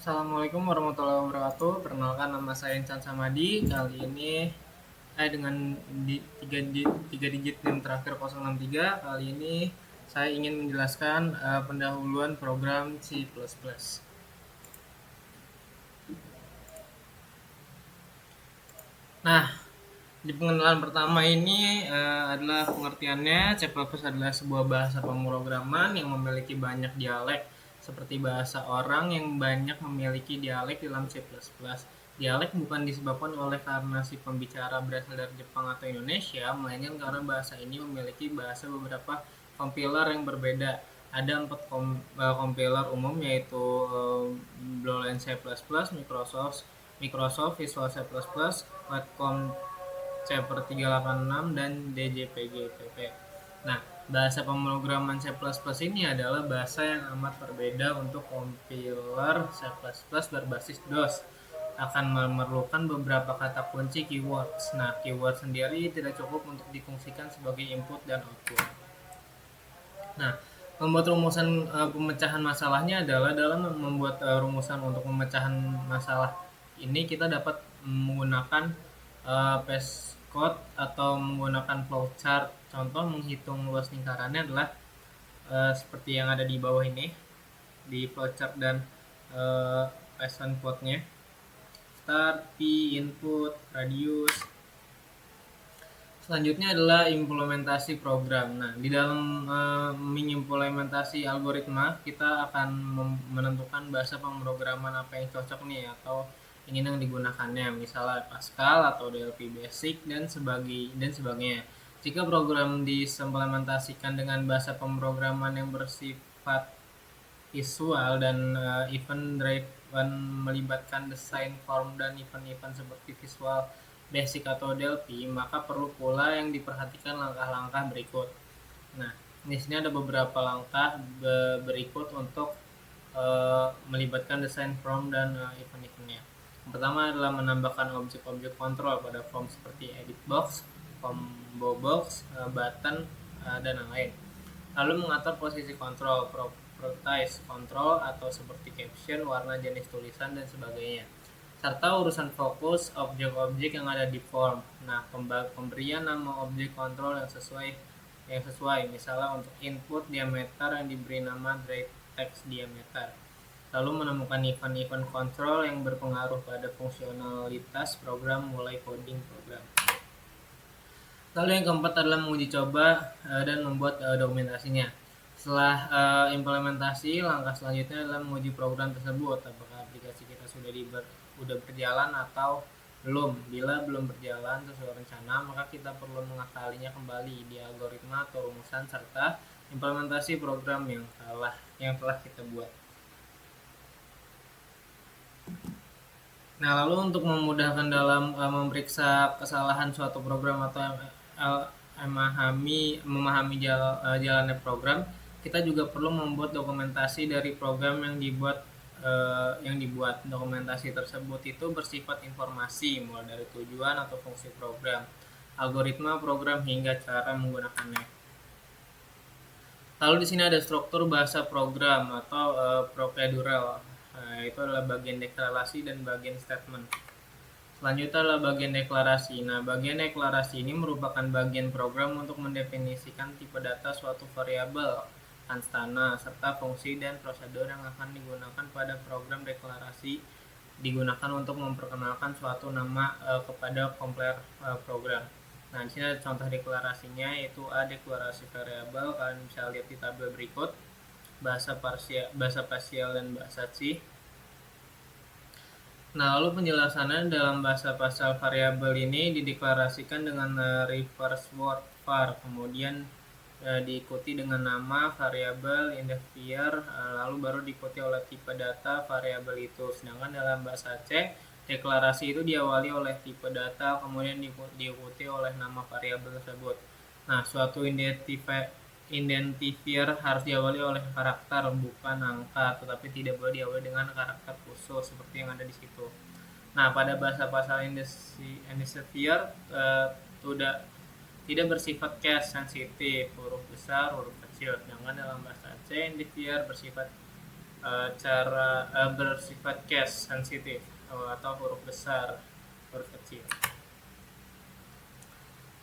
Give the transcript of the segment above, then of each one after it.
Assalamualaikum warahmatullahi wabarakatuh. Perkenalkan nama saya Incan Samadi. Kali ini dengan tiga digit NIM terakhir 063. Kali ini saya ingin menjelaskan pendahuluan program C++. Nah, di pengenalan pertama ini adalah pengertiannya. C++ adalah sebuah bahasa pemrograman yang memiliki banyak dialek, seperti bahasa orang yang banyak memiliki dialek dalam C++. Dialek bukan disebabkan oleh karena si pembicara berasal dari Jepang atau Indonesia, melainkan karena bahasa ini memiliki bahasa beberapa compiler yang berbeda. Ada 4 compiler umum, yaitu Boolean C++, Microsoft Visual C++, Wacom C/386 dan DJPG-PP. Nah, bahasa pemrograman C++ ini adalah bahasa yang amat berbeda untuk kompiler C++ berbasis DOS. Akan memerlukan beberapa kata kunci keywords. Nah, keyword sendiri tidak cukup untuk difungsikan sebagai input dan output. Nah, membuat rumusan pemecahan masalahnya adalah dalam membuat rumusan untuk pemecahan masalah ini kita dapat menggunakan code atau menggunakan flowchart. Contoh menghitung luas lingkarannya adalah seperti yang ada di bawah ini di flowchart dan Python code-nya. Start, P, input, radius. Selanjutnya adalah implementasi program. Nah, di dalam mengimplementasi algoritma, kita akan menentukan bahasa pemrograman apa yang cocok nih atau ingin yang digunakannya, misalnya Pascal atau DLP Basic dan sebagainya. Jika program diimplementasikan dengan bahasa pemrograman yang bersifat visual dan event driven, melibatkan desain form dan event-event seperti Visual Basic atau DLP, maka perlu pula yang diperhatikan langkah-langkah berikut. Nah, di sini ada beberapa langkah berikut untuk melibatkan desain form dan event-eventnya. Yang pertama adalah menambahkan objek-objek kontrol pada form seperti edit box, combo box, button, dan lain-lain. Lalu mengatur posisi kontrol, properties kontrol atau seperti caption, warna, jenis tulisan, dan sebagainya. Serta urusan fokus objek-objek yang ada di form. Nah, pemberian nama objek kontrol yang sesuai, misalnya untuk input diameter yang diberi nama text diameter. Lalu menemukan event-event kontrol yang berpengaruh pada fungsionalitas program mulai coding program. Lalu yang keempat adalah menguji coba dan membuat dokumentasinya. Setelah implementasi, langkah selanjutnya adalah menguji program tersebut, apakah aplikasi kita sudah berjalan atau belum. Bila belum berjalan sesuai rencana, maka kita perlu mengakalinya kembali di algoritma atau rumusan serta implementasi program yang telah kita buat. Nah, lalu untuk memudahkan dalam memeriksa kesalahan suatu program atau memahami jalannya program, kita juga perlu membuat dokumentasi dari program yang dibuat. Dokumentasi tersebut itu bersifat informasi, mulai dari tujuan atau fungsi program, algoritma program, hingga cara menggunakannya. Lalu di sini ada struktur bahasa program atau procedural. Itu adalah bagian deklarasi dan bagian statement. Selanjutnya adalah bagian deklarasi. Nah, bagian deklarasi ini merupakan bagian program untuk mendefinisikan tipe data suatu variabel, instana, serta fungsi dan prosedur yang akan digunakan pada program. Deklarasi digunakan untuk memperkenalkan suatu nama kepada kompiler program. Nah, di sini ada contoh deklarasinya, yaitu A deklarasi variabel. Kalian bisa lihat di tabel berikut, bahasa spasial dan bahasa C. Nah, lalu penjelasannya dalam bahasa spasial variabel ini dideklarasikan dengan reverse word var, kemudian diikuti dengan nama variabel identifier, lalu baru diikuti oleh tipe data variabel itu. Sedangkan dalam bahasa C, deklarasi itu diawali oleh tipe data, kemudian diikuti oleh nama variabel tersebut. Nah, suatu identifier harus diawali oleh karakter, bukan angka, tetapi tidak boleh diawali dengan karakter khusus seperti yang ada di situ. Nah, pada bahasa pasal identifier tidak bersifat case sensitif, huruf besar, huruf kecil. Sedangkan dalam bahasa C, identifier bersifat cara bersifat case sensitif atau huruf besar, huruf kecil.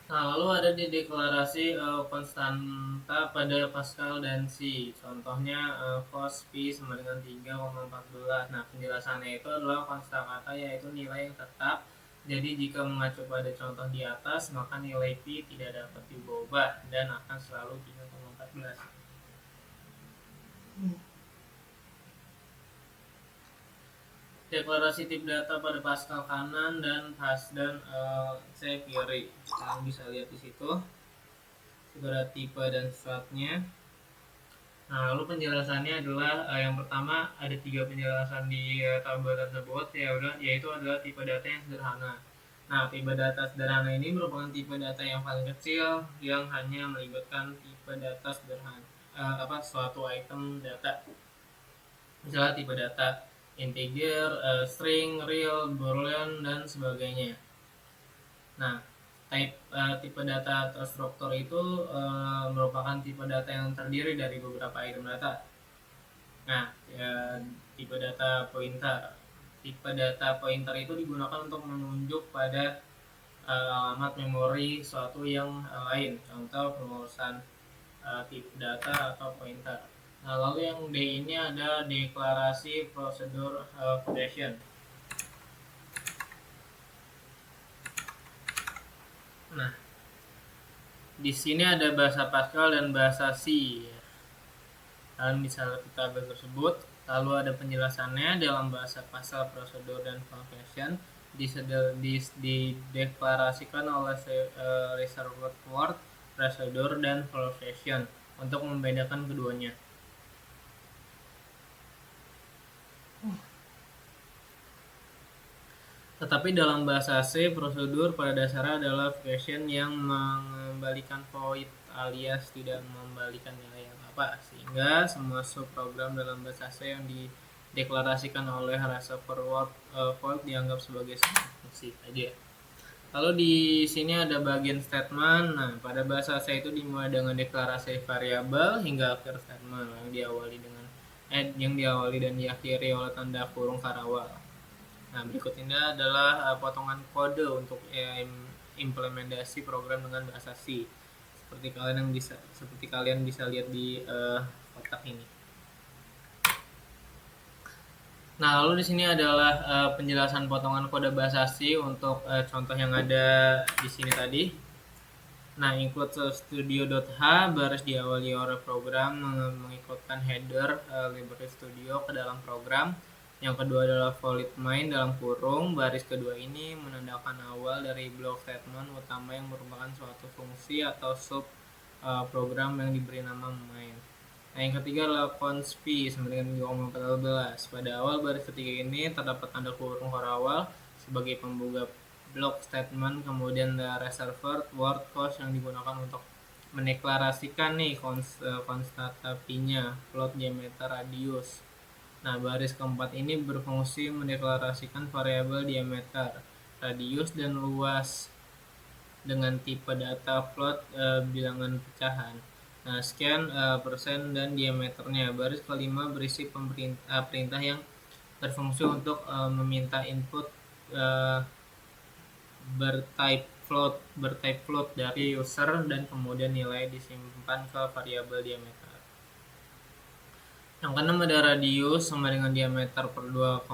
Nah, lalu ada di deklarasi konstanta pada Pascal dan C. Contohnya cos P sama dengan 3,14. Nah, penjelasannya itu adalah konstakata yaitu nilai yang tetap. Jadi jika mengacu pada contoh di atas, maka nilai P tidak dapat diubah dan akan selalu 3,14. Deklarasi tip data pada Pascal kanan dan Hasdan C kiri. Kalian bisa lihat di situ. Segera tipe dan startnya. Nah, lalu penjelasannya adalah yang pertama ada 3 penjelasan di tabel tersebut, yaitu adalah tipe data yang sederhana. Nah, tipe data sederhana ini merupakan tipe data yang paling kecil yang hanya melibatkan tipe data sederhana, suatu item data. Misalnya tipe data integer, string, real, boolean, dan sebagainya. Nah, tipe data terstruktur itu merupakan tipe data yang terdiri dari beberapa item data. Nah, tipe data pointer. Tipe data pointer itu digunakan untuk menunjuk pada alamat memori suatu yang lain. Contoh pengurusan tipe data atau pointer. Nah, lalu yang D ini ada deklarasi prosedur foundation. Nah, di sini ada bahasa Pascal dan bahasa C. Kalian bisa lihat di tabel tersebut. Lalu ada penjelasannya dalam bahasa Pascal, prosedur, dan function dideklarasikan oleh reserved word, prosedur, dan function untuk membedakan keduanya. Tetapi dalam bahasa C, prosedur pada dasarnya adalah function yang mengembalikan void alias tidak membalikan nilai apa-apa, sehingga semua subprogram dalam bahasa C yang dideklarasikan oleh reservoir word dianggap sebagai fungsi saja. Lalu di sini ada bagian statement. Nah, pada bahasa C itu dimulai dengan deklarasi variabel hingga akhir statement yang diawali dan diakhiri oleh tanda kurung karawal. Nah, berikut ini adalah potongan kode untuk implementasi program dengan bahasa C. Seperti kalian bisa lihat di kotak ini. Nah, lalu di sini adalah penjelasan potongan kode bahasa C untuk contoh yang ada di sini tadi. Nah, include studio.h baris diawali oleh program mengikutkan header library studio ke dalam program. Yang kedua adalah void main dalam kurung. Baris kedua ini menandakan awal dari blok statement utama yang merupakan suatu fungsi atau sub program yang diberi nama main. Nah, yang ketiga adalah const p sama dengan 3,14. Pada awal baris ketiga ini terdapat tanda kurung awal sebagai pembuka blok statement, kemudian reserved word cost yang digunakan untuk mendeklarasikan nih konstanta p-nya, float, diameter, radius. Nah, baris keempat ini berfungsi mendeklarasikan variabel diameter, radius, dan luas dengan tipe data float bilangan pecahan. Nah, sekian persen dan diameternya. Baris kelima berisi perintah yang berfungsi untuk meminta input bertype float dari user dan kemudian nilai disimpan ke variabel diameter. Yang keenam ada radius sama dengan diameter per 2,0.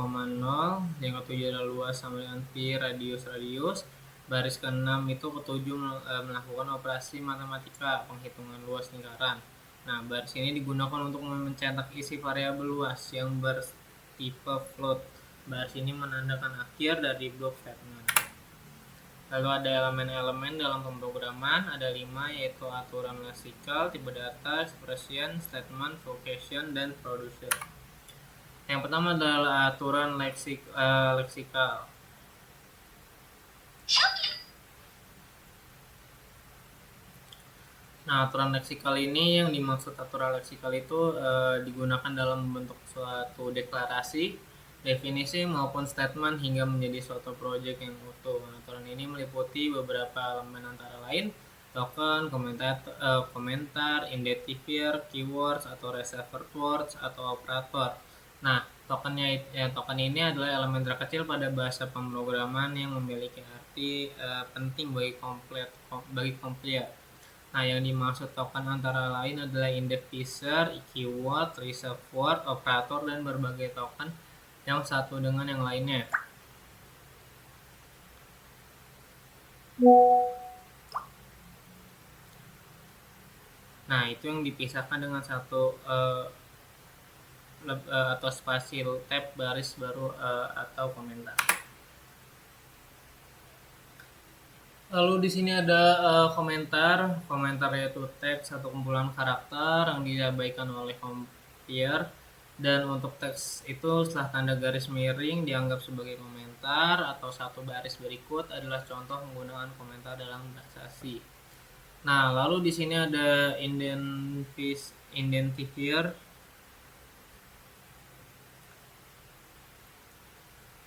Yang ketujuh adalah luas sama dengan pi radius. Baris ke-6 itu ketujuh melakukan operasi matematika penghitungan luas lingkaran. Nah, baris ini digunakan untuk mencetak isi variabel luas yang bertipe float. Baris ini menandakan akhir dari blok statement. Lalu ada elemen-elemen dalam pemrograman, ada 5, yaitu aturan leksikal, tipe data, expression, statement, vocation, dan producer. Yang pertama adalah aturan leksikal. Nah, aturan leksikal ini, yang dimaksud aturan leksikal itu digunakan dalam bentuk suatu deklarasi, definisi maupun statement hingga menjadi suatu project yang utuh. Aturan ini meliputi beberapa elemen antara lain token, komentar, identifier, keywords atau reserved words atau operator. Nah, token ini adalah elemen terkecil pada bahasa pemrograman yang memiliki arti penting bagi kompiler. Nah, yang dimaksud token antara lain adalah indexer, keyword, reservoir, operator, dan berbagai token yang satu dengan yang lainnya. Nah, itu yang dipisahkan dengan satu atau spasi tab baris baru atau komentar. Lalu di sini ada komentar yaitu teks atau kumpulan karakter yang diabaikan oleh kompiler, dan untuk teks itu setelah tanda garis miring dianggap sebagai komentar atau satu baris berikut adalah contoh penggunaan komentar dalam bahasa C. Nah, lalu di sini ada identifier.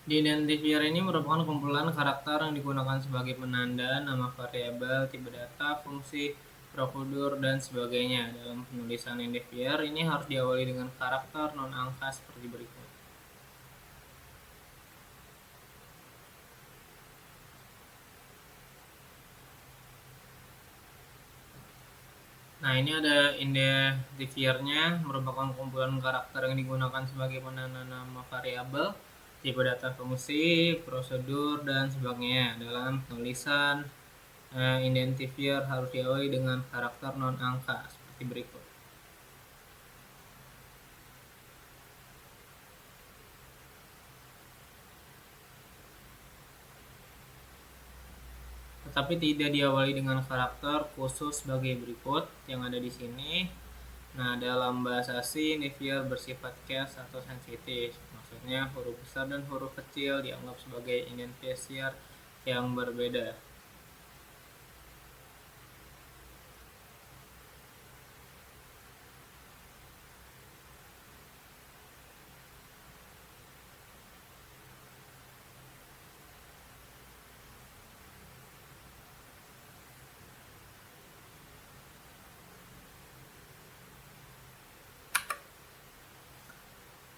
Identifier ini merupakan kumpulan karakter yang digunakan sebagai penanda nama variabel, tipe data, fungsi, prosedur, dan sebagainya. Dalam penulisan identifier ini harus diawali dengan karakter non-angka seperti berikut. Nah, ini ada identifiernya, merupakan kumpulan karakter yang digunakan sebagai penanda nama variabel, tipe data, fungsi, prosedur, dan sebagainya. Dalam penulisan identifier harus diawali dengan karakter non-angka seperti berikut. Tetapi tidak diawali dengan karakter khusus sebagai berikut yang ada di sini. Nah, dalam bahasa C, identifier bersifat case atau sensitif. Maksudnya huruf besar dan huruf kecil dianggap sebagai identifier yang berbeda.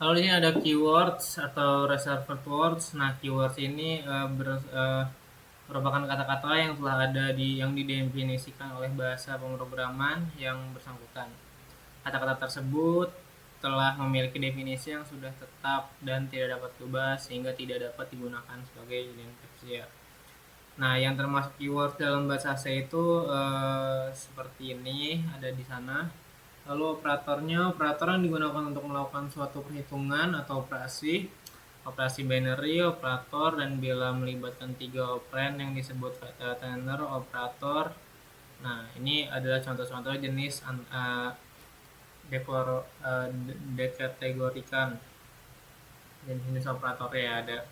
Lalu ini ada keywords atau reserved words. Nah, keywords ini merupakan kata-kata yang telah ada yang didefinisikan oleh bahasa pemrograman yang bersangkutan. Kata-kata tersebut telah memiliki definisi yang sudah tetap dan tidak dapat berubah sehingga tidak dapat digunakan sebagai identifier. Nah, yang termasuk keyword dalam bahasa C itu seperti ini, ada di sana. Lalu operator yang digunakan untuk melakukan suatu perhitungan atau operasi binary, operator, dan bila melibatkan 3 operand yang disebut ternary operator. Nah, ini adalah contoh-contoh jenis dekategorikan dan jenis operator ya, ada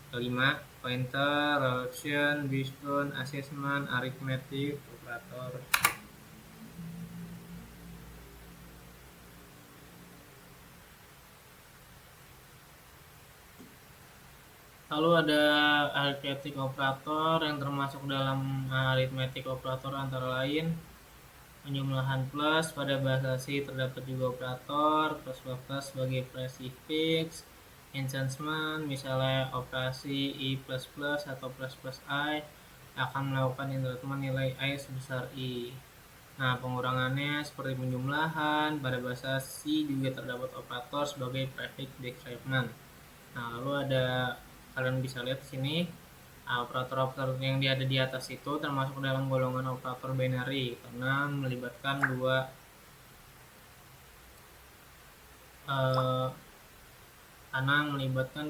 5: pointer, relation, wishbone, assessment, arithmetic, operator. Lalu ada arithmetic operator yang termasuk dalam arithmetic operator antara lain penjumlahan plus. Pada bahasa C terdapat juga operator plus sebagai prefix, enhancement, misalnya operasi i++ atau plus i akan melakukan enhancement nilai i sebesar i. Nah, pengurangannya seperti penjumlahan. Pada bahasa C juga terdapat operator sebagai prefix decrement. Nah, lalu kalian bisa lihat di sini operator-operator yang ada di atas itu termasuk dalam golongan operator binary karena melibatkan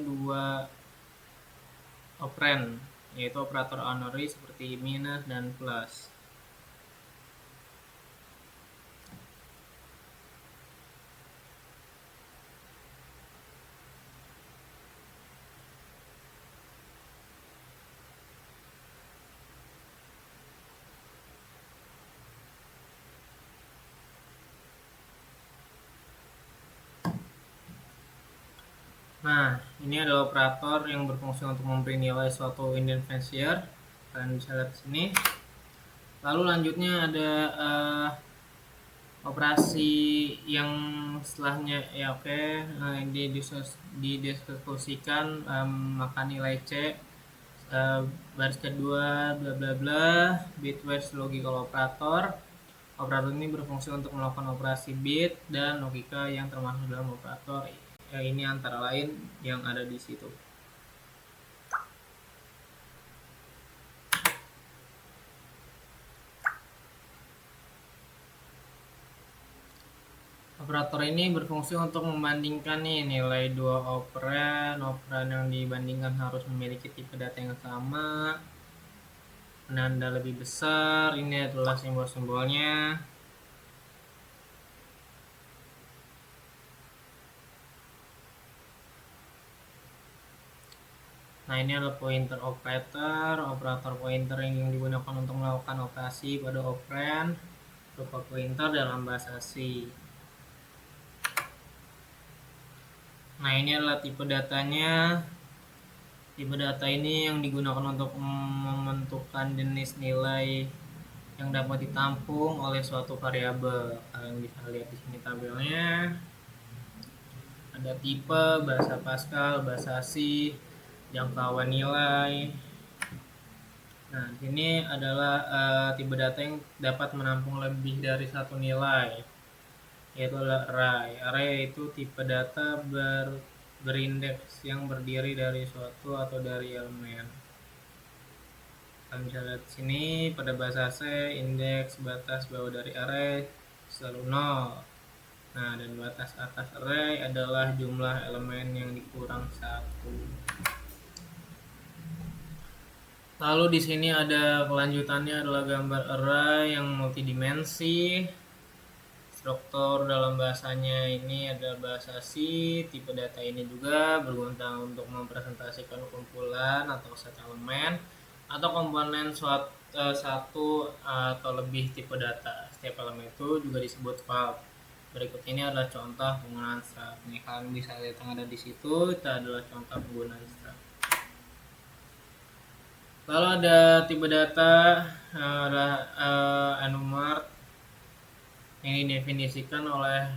dua operand, yaitu operator binary seperti minus dan plus. Nah, ini adalah operator yang berfungsi untuk memberi nilai suatu identifier. Kalian bisa lihat di sini. Lalu lanjutnya ada Operasi yang setelahnya ya oke, didiskusikan, maka nilai C, baris kedua bla bla bla, bitwise logical operator. Operator ini berfungsi untuk melakukan operasi bit dan logika yang termasuk dalam operator. Ini antara lain yang ada di situ. Operator ini berfungsi untuk membandingkan nih nilai dua operan. Operan yang dibandingkan harus memiliki tipe data yang sama, penanda lebih besar. Ini adalah simbol-simbolnya. Nah, ini adalah pointer operator. Operator pointer yang digunakan untuk melakukan operasi pada operan berupa pointer dalam bahasa C. Nah, ini adalah tipe datanya. Tipe data ini yang digunakan untuk menentukan jenis nilai yang dapat ditampung oleh suatu variabel. Kalian bisa lihat di sini tabelnya. Ada tipe, bahasa Pascal, bahasa C, jangkauan nilai. Nah, di sini adalah tipe data yang dapat menampung lebih dari satu nilai, yaitu adalah array. Array yaitu tipe data berindeks yang berdiri dari suatu atau dari elemen. Kalian bisa lihat di sini pada bahasa C, indeks batas bawah dari array selalu 0. Nah, dan batas atas array adalah jumlah elemen yang dikurang 1. Lalu di sini ada kelanjutannya adalah gambar array yang multidimensi. Struktur dalam bahasanya ini adalah bahasa C. Tipe data ini juga berguna untuk mempresentasikan kumpulan atau set elemen atau komponen satu atau lebih tipe data. Setiap elemen itu juga disebut file. Berikut ini adalah contoh penggunaan struct. Nih, kalian bisa lihat yang ada di situ. Itu adalah contoh penggunaan struct. Lalu ada tipe data adalah enumerate yang didefinisikan oleh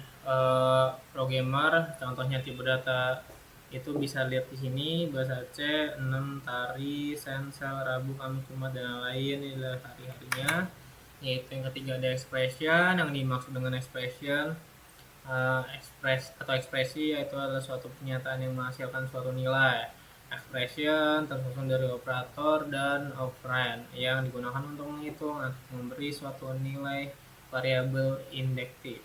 programmer. Contohnya tipe data itu bisa lihat di sini, bahasa C, 6, tari, sensel, rabu, kamis, jumat, dan lain. Ini adalah hari-harinya. Yaitu yang ketiga ada expression. Yang dimaksud dengan expression ekspresi yaitu adalah suatu pernyataan yang menghasilkan suatu nilai. Expression tersusun dari operator dan operand yang digunakan untuk menghitung atau memberi suatu nilai variabel induktif.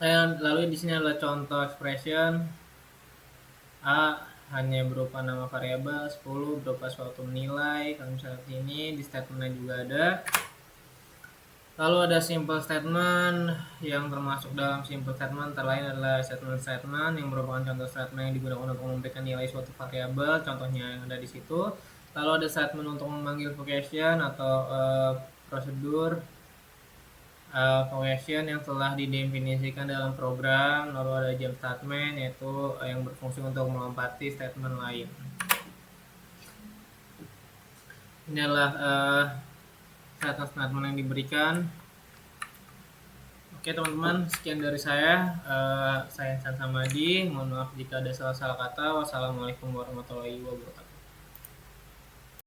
Lalu di sini adalah contoh expression. A hanya berupa nama variabel, 10 berupa suatu nilai. Kalau misalnya ini di statementnya juga ada. Lalu ada simple statement yang termasuk dalam simple statement antara lain adalah statement yang merupakan contoh statement yang digunakan untuk memberikan nilai suatu variabel, contohnya yang ada di situ. Lalu ada statement untuk memanggil function atau prosedur function yang telah didefinisikan dalam program. Lalu ada jump statement yaitu yang berfungsi untuk melompati statement lain. Ini adalah statement yang diberikan. Oke teman-teman, sekian dari saya. Saya Insan Samadi. Mohon maaf jika ada salah-salah kata. Wassalamualaikum warahmatullahi wabarakatuh.